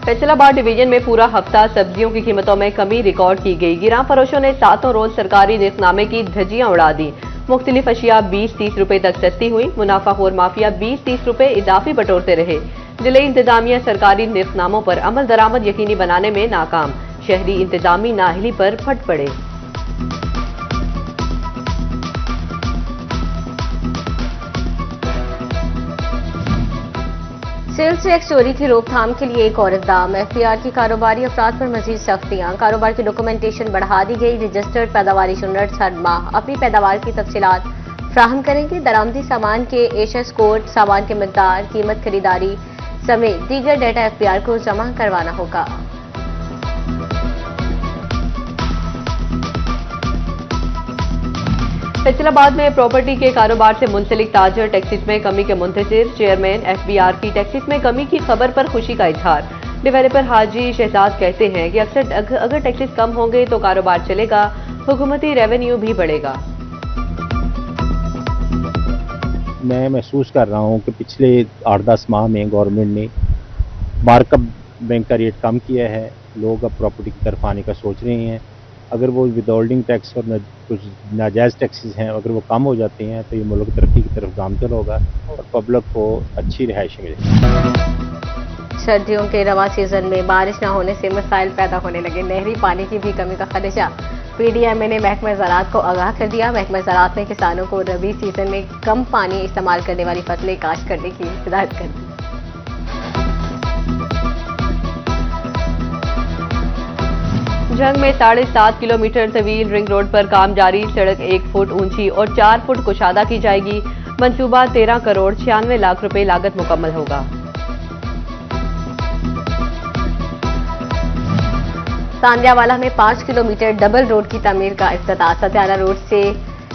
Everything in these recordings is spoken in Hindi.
फैसलाबाद डिवीजन में पूरा हफ्ता सब्जियों की कीमतों में कमी रिकॉर्ड की गई। गिरां फरोशों ने सातों रोज सरकारी निर्खनामे की धज्जियां उड़ा दी। मुख्तलिफ अशिया 20-30 रुपए तक सस्ती हुई। मुनाफाखोर माफिया 20-30 रुपए इजाफी बटोरते रहे। जिले इंतजामिया सरकारी निर्खनामों पर अमल दरामद यकीनी बनाने में नाकाम। शहरी इंतजामी नाअहली पर फट पड़े। सेल्स टैक्स चोरी की रोकथाम के लिए एक और इक़दाम। एफपीआर की कारोबारी अफराद पर मजीद सख्तियां। कारोबार की डॉक्यूमेंटेशन बढ़ा दी गई। रजिस्टर्ड पैदावारी यूनिट्स हर माह अपनी पैदावार की तफसीलात फ्राहम करेंगे। दरामदी सामान के एशस कोड, सामान के मिकदार, कीमत, खरीदारी समेत दीगर डेटा एफपीआर को जमा करवाना होगा। फैसलाबाद में प्रॉपर्टी के कारोबार से मुंसलिक ताजर टैक्सेस में कमी के मुंतजिर। चेयरमैन एफबीआर की टैक्सेस में कमी की खबर पर खुशी का इजहार। डेवलपर हाजी शहजाद कहते हैं कि अगर टैक्सेस कम होंगे तो कारोबार चलेगा, हुकूमती रेवेन्यू भी बढ़ेगा। मैं महसूस कर रहा हूँ कि पिछले 8-10 माह में गवर्नमेंट ने मार्कअप बैंक का रेट कम किया है। लोग अब प्रॉपर्टी की तरफ आने का सोच रहे हैं। अगर वो विदहोल्डिंग टैक्स और कुछ नाजायज़ टैक्सेस हैं, अगर वो कम हो जाते हैं तो ये मुल्क तरक्की की तरफ गामज़न होगा और पब्लिक को अच्छी रिहाइश मिलेगी। सर्दियों के रवा सीजन में बारिश न होने से मसाइल पैदा होने लगे। नहरी पानी की भी कमी का खदशा। पीडीएमए ने महकमा ज़राअत को आगाह कर दिया। महकमा ज़राअत ने किसानों को रबी सीजन में कम पानी इस्तेमाल करने वाली फसलें काश्त करने की हिदायत कर दी। जंग में 7.5 किलोमीटर तवील रिंग रोड पर काम जारी। सड़क 1 फुट ऊंची और 4 फुट कुशादा की जाएगी। मंसूबा 13 करोड़ 96 लाख रुपए लागत मुकम्मल होगा। तांडियावाला में 5 किलोमीटर डबल रोड की तामीर का इफ्तिताह। सत्याना रोड से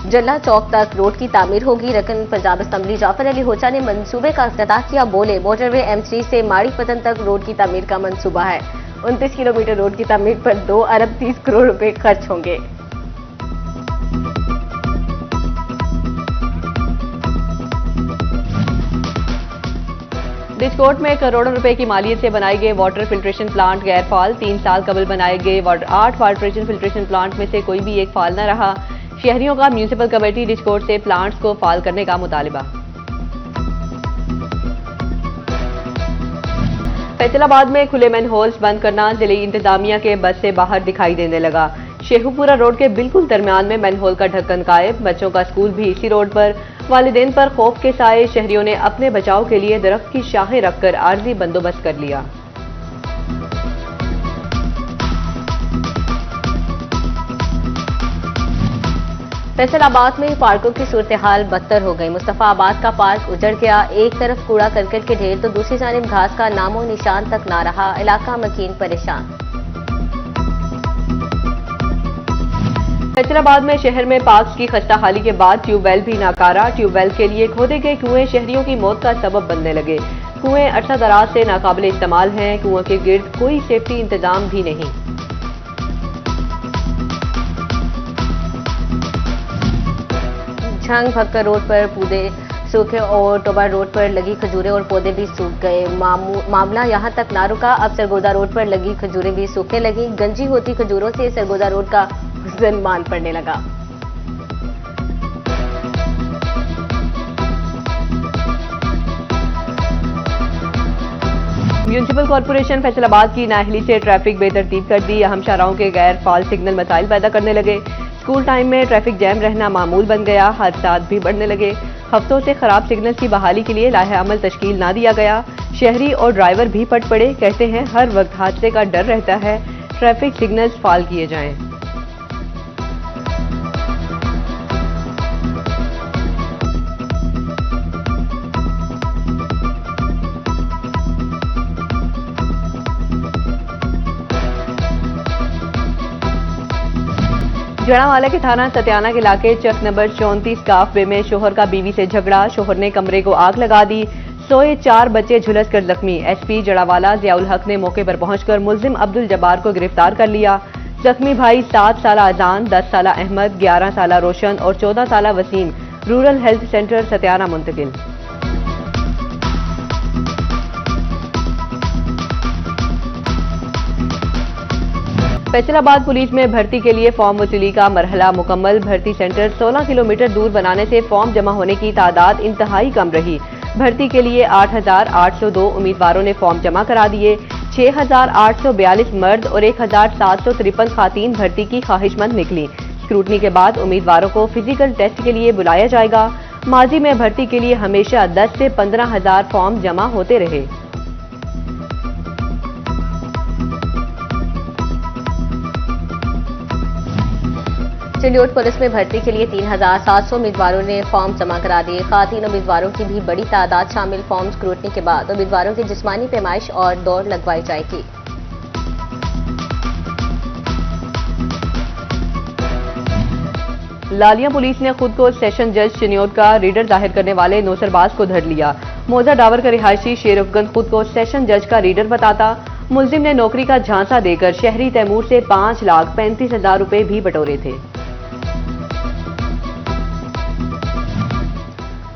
जल्ला चौक तक रोड की तामीर होगी। रकन पंजाब असम्बली जाफर अली होचा ने मंसूबे का इफ्तिताह किया। बोले, मोटरवे M3 से माड़ी पतन तक रोड की तामीर का मंसूबा है। 29 किलोमीटर रोड की तामीर पर 2 अरब 30 करोड़ रुपए खर्च होंगे। डिस्कोट में करोड़ों रुपए की मालियत से बनाए गए वाटर फिल्ट्रेशन प्लांट गैर फाल। 3 साल कबल बनाए गए 8 वाटर फिल्ट्रेशन प्लांट में से कोई भी एक फाल न रहा। शहरियों का म्यूनिसिपल कमेटी डिस्कोट से प्लांट्स को फाल करने का मुतालिबा। फैसलाबाद में खुले मैन होल्स बंद करना जिले इंतजामिया के बस से बाहर दिखाई देने लगा। शेखुपुरा रोड के बिल्कुल दरमियान में मैन होल का ढक्कन गायब। बच्चों का स्कूल भी इसी रोड पर। वालिदैन पर खौफ के साए शहरियों ने अपने बचाव के लिए दरख्त की शाखें रखकर आर्जी बंदोबस्त कर लिया। फैसलाबाद में पार्कों की सूरत हाल बदतर हो गई। मुस्तफाबाद का पार्क उजड़ गया। एक तरफ कूड़ा करकट के ढेर तो दूसरी जानिब घास का नामो निशान तक ना रहा। इलाका मकीन परेशान। फैसलाबाद में शहर में पार्क्स की खस्ता हाली के बाद ट्यूबवेल भी नाकारा। ट्यूबवेल के लिए खोदे गए कुएं शहरियों की मौत का सबब बनने लगे। कुएं अरसा दराज से नाकाबिल इस्तेमाल हैं। कुओं के गिर्द कोई सेफ्टी इंतजाम भी नहीं। झंग भक्कर रोड पर पौधे सूखे और टोबा रोड पर लगी खजूरें और पौधे भी सूख गए। मामला यहां तक ना रुका, अब सरगोदा रोड पर लगी खजूरें भी सूखने लगी। गंजी होती खजूरों से सरगोदा रोड का हुस्न मान पड़ने लगा। म्यूनिसिपल कॉर्पोरेशन फैसलाबाद की नाअहली से ट्रैफिक बेतरतीब कर दी। अहम शाहराहों के गैर फाल सिग्नल मसाइल पैदा करने लगे। स्कूल टाइम में ट्रैफिक जैम रहना मामूल बन गया। हादसात भी बढ़ने लगे। हफ्तों से खराब सिग्नल की बहाली के लिए लाहे अमल तश्कील ना दिया गया। शहरी और ड्राइवर भी पट पड़े। कहते हैं हर वक्त हादसे का डर रहता है। ट्रैफिक सिग्नल्स फाल किए जाएं। जड़ावाला के थाना सत्याना के इलाके चक नंबर 34 काफवे में शोहर का बीवी से झगड़ा। शोहर ने कमरे को आग लगा दी। सोए 4 बच्चे झुलस कर जख्मी। एसपी जड़ावाला जियाउल हक ने मौके पर पहुंचकर मुल्जिम अब्दुल जब्बार को गिरफ्तार कर लिया। जख्मी भाई 7 साल अजान, 10 साल अहमद, 11 साल रोशन और 14 साल वसीम रूरल हेल्थ सेंटर सत्याना मुंतकिल। फैसलाबाद पुलिस में भर्ती के लिए फॉर्म वसूली का मरहला मुकम्मल। भर्ती सेंटर 16 किलोमीटर दूर बनाने से फॉर्म जमा होने की तादाद इंतहाई कम रही। भर्ती के लिए 8,802 उम्मीदवारों ने फॉर्म जमा करा दिए। 6,842 मर्द और 1,753 खातीन भर्ती की ख्वाहिशमंद निकली। स्क्रूटनी के बाद उम्मीदवारों को फिजिकल टेस्ट के लिए बुलाया जाएगा। माजी में भर्ती के लिए हमेशा 10 से 15,000 फॉर्म जमा होते रहे। चिलियोट पुलिस में भर्ती के लिए 3,700 उम्मीदवारों ने फॉर्म जमा करा दिए। खातीन उम्मीदवारों की भी बड़ी तादाद शामिल। फॉर्म स्क्रूटनी के बाद उम्मीदवारों की जिस्मानी पैमाइश और दौड़ लगवाई जाएगी। लालिया पुलिस ने खुद को सेशन जज चिनियोट का रीडर जाहिर करने वाले नौसरबाज को धर लिया। मौजा डावर का रिहायशी शेर अफगन खुद को सेशन जज का रीडर बताता। मुलजिम ने नौकरी का झांसा देकर शहरी तैमूर से 5,35,000 रुपए भी बटोरे थे।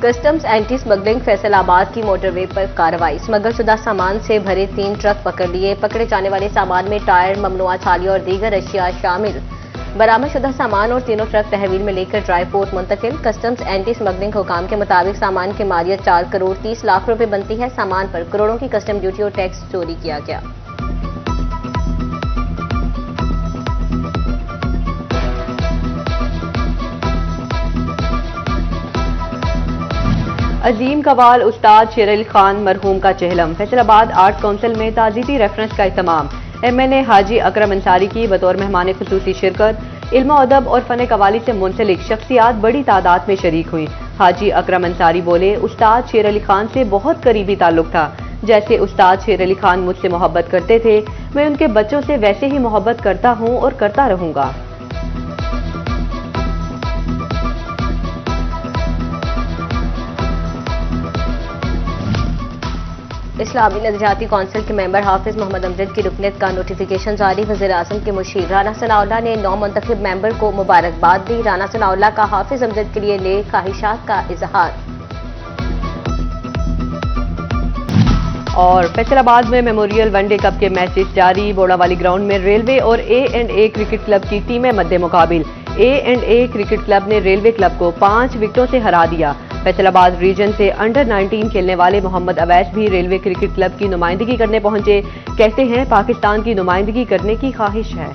कस्टम्स एंटी स्मगलिंग फैसलाबाद की मोटरवे पर कार्रवाई। स्मगलशुदा सामान से भरे 3 ट्रक पकड़ लिए। पकड़े जाने वाले सामान में टायर, ममनुआ छालियां और दीगर अशिया शामिल। बरामदशुदा सामान और तीनों ट्रक तहवील में लेकर ड्राई पोर्ट मुंतकिल। कस्टम्स एंटी स्मगलिंग हुकाम के मुताबिक सामान की मालियत 4 करोड़ 30 लाख रुपए बनती है। सामान पर करोड़ों की कस्टम ड्यूटी और टैक्स चोरी किया गया। अजीम कवाल उस्ताद शेर अली खान मरहूम का चहलम। फैसलाबाद आर्ट काउंसिल में ताजीती रेफरेंस का इत्माम। MNA हाजी अकरम अंसारी की बतौर मेहमान खुसूसी शिरकत। इल्म अदब और फन कवाली से मुंसलिक शख्सियात बड़ी तादाद में शरीक हुई। हाजी अकरम अंसारी बोले, उस्ताद शेर अली खान से बहुत करीबी ताल्लुक था। जैसे उस्ताद शेर अली खान मुझसे मोहब्बत करते थे, मैं उनके बच्चों से वैसे ही मोहब्बत करता हूँ और करता रहूंगा। इस्लामी नजरियाती कौंसिल के मेंबर हाफिज मोहम्मद अमजद की रुकनीत का नोटिफिकेशन जारी। वज़ीर आज़म के मुशीर राना सनाउल्लाह ने नौ मुंतखब मेंबर को मुबारकबाद दी। राना सनाउल्लाह का हाफिज अमजद के लिए नेक ख्वाहिशात का इजहार। और फैसलाबाद में मेमोरियल वनडे कप के मैचेस जारी। बोड़ावाली ग्राउंड में रेलवे और A&A क्रिकेट क्लब की टीमें मद्दे मुकाबिल। A&A क्रिकेट क्लब ने रेलवे क्लब को 5 विकेटों से हरा दिया। फैसलाबाद रीजन से अंडर 19 खेलने वाले मोहम्मद अवैस भी रेलवे क्रिकेट क्लब की नुमाइंदगी करने पहुंचे। कहते हैं पाकिस्तान की नुमाइंदगी करने की ख्वाहिश है।